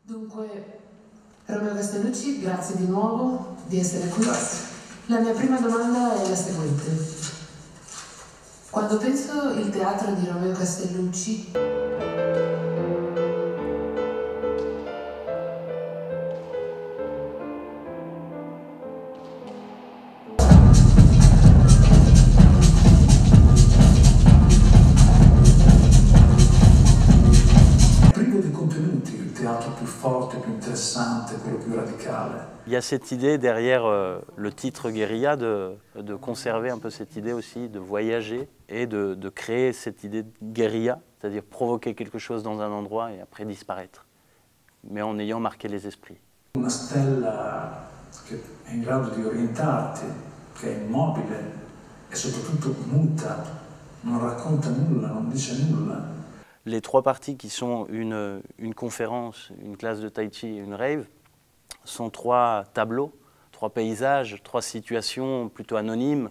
Dunque, Romeo Castellucci, grazie di nuovo di essere qui. La mia prima domanda è la seguente. Quando penso il teatro di Romeo Castellucci, più forte, più interessante, quello più radicale. Il y a cette idée derrière le titre Guérilla de conserver un peu cette idée aussi de voyager et de créer cette idée de guérilla, c'est-à-dire provoquer quelque chose dans un endroit et après disparaître, mais en ayant marqué les esprits. Una stella che è in grado di orientarti, che è immobile e soprattutto muta, non racconta nulla, non dice nulla. Les trois parties qui sont une conférence, une classe de tai chi et une rave sont trois tableaux, trois paysages, trois situations plutôt anonymes,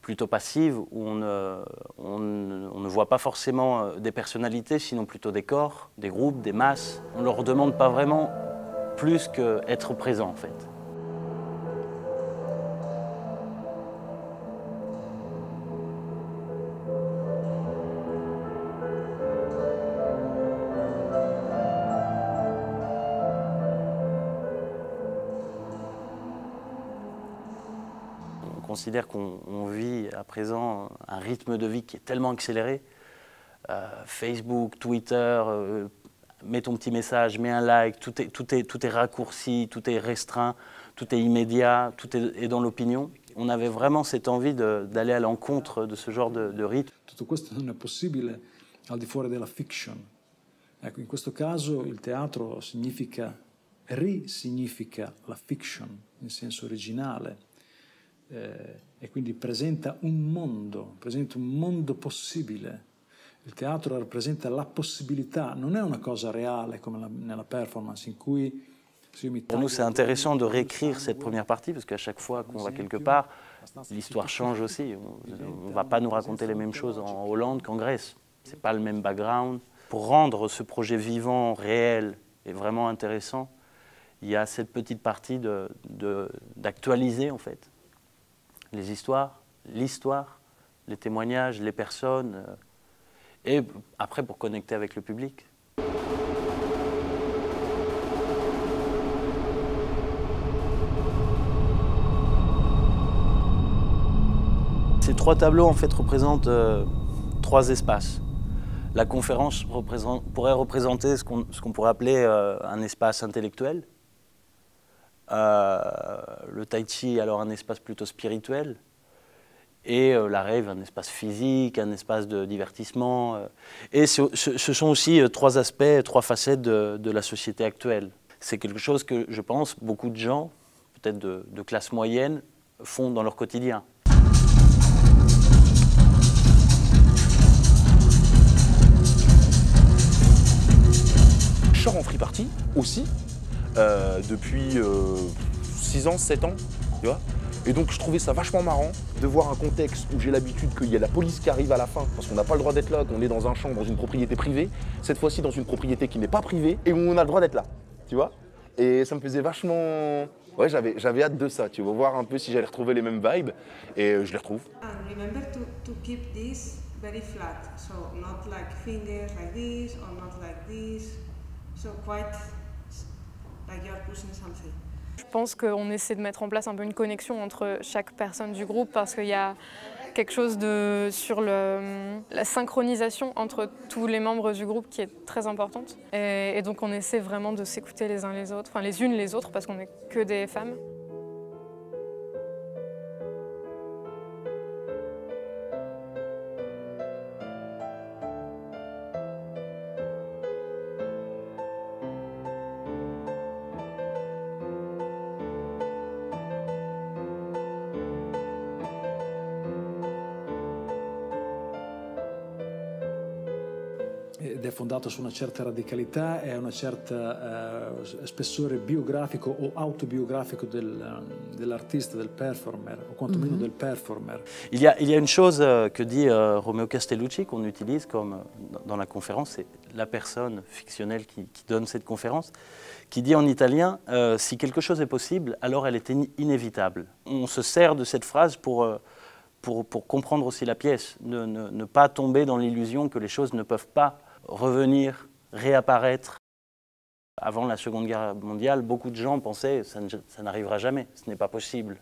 plutôt passives, où on ne voit pas forcément des personnalités, sinon plutôt des corps, des groupes, des masses. On ne leur demande pas vraiment plus qu'être présent en fait. On considère qu'on vit à présent un rythme de vie qui est tellement accéléré. Facebook, Twitter, mets ton petit message, mets un like, tout est raccourci, tout est restreint, tout est immédiat, tout est dans l'opinion. On avait vraiment cette envie d'aller à l'encontre de ce genre de rythme. Tutto questo non è possibile al di fuori della fiction. Ecco, in questo caso il teatro risignifica la fiction in senso originale. E quindi presenta un mondo possibile. Il teatro rappresenta la possibilità, non è una cosa reale come nella performance in cui Pour nous, c'est intéressant de réécrire cette première partie parce qu'à chaque fois qu'on va quelque part, l'histoire change aussi. On ne va pas nous raconter les mêmes choses en Hollande qu'en Grèce. Ce n'est pas le même background. Pour rendre ce projet vivant, réel et vraiment intéressant, il y a cette petite partie d'actualiser en fait les histoires, l'histoire, les témoignages, les personnes, et après pour connecter avec le public. Ces trois tableaux en fait représentent trois espaces. La conférence pourrait représenter ce qu'on pourrait appeler un espace intellectuel. Le tai chi, alors un espace plutôt spirituel, et la rave, un espace physique, un espace de divertissement. Et ce sont aussi trois aspects, trois facettes de la société actuelle. C'est quelque chose que je pense beaucoup de gens, peut-être de classe moyenne, font dans leur quotidien. Je sors en free party aussi. Depuis 6 ans, 7 ans, tu vois. Et donc je trouvais ça vachement marrant de voir un contexte où j'ai l'habitude qu'il y a la police qui arrive à la fin parce qu'on n'a pas le droit d'être là, qu'on est dans un champ, dans une propriété privée, cette fois-ci dans une propriété qui n'est pas privée et où on a le droit d'être là, tu vois. Et ça me faisait vachement... Ouais, j'avais hâte de ça, tu vois, voir un peu si j'allais retrouver les mêmes vibes et je les retrouve. And remember to keep this very flat, so not like fingers like this or not like this, so quite like you're pushing something. Je pense qu'on essaie de mettre en place un peu une connexion entre chaque personne du groupe parce qu'il y a quelque chose sur la synchronisation entre tous les membres du groupe qui est très importante. Et donc on essaie vraiment de s'écouter les uns les autres, enfin les unes les autres parce qu'on n'est que des femmes. ed è fondato su una certa radicalità e una certa spessore biografico o autobiografico dell'artista, del performer, o quantomeno del performer. Il y a une chose que dit Romeo Castellucci qu'on utilise comme dans la conférence, c'est la personne fictionnelle qui donne cette conférence, qui dit en italien si quelque chose est possible, alors elle est inévitable. On se sert de cette phrase pour comprendre aussi la pièce, ne pas tomber dans l'illusion que les choses ne peuvent pas revenir, réapparaître. Avant la Seconde Guerre mondiale, beaucoup de gens pensaient que ça n'arrivera jamais, ce n'est pas possible.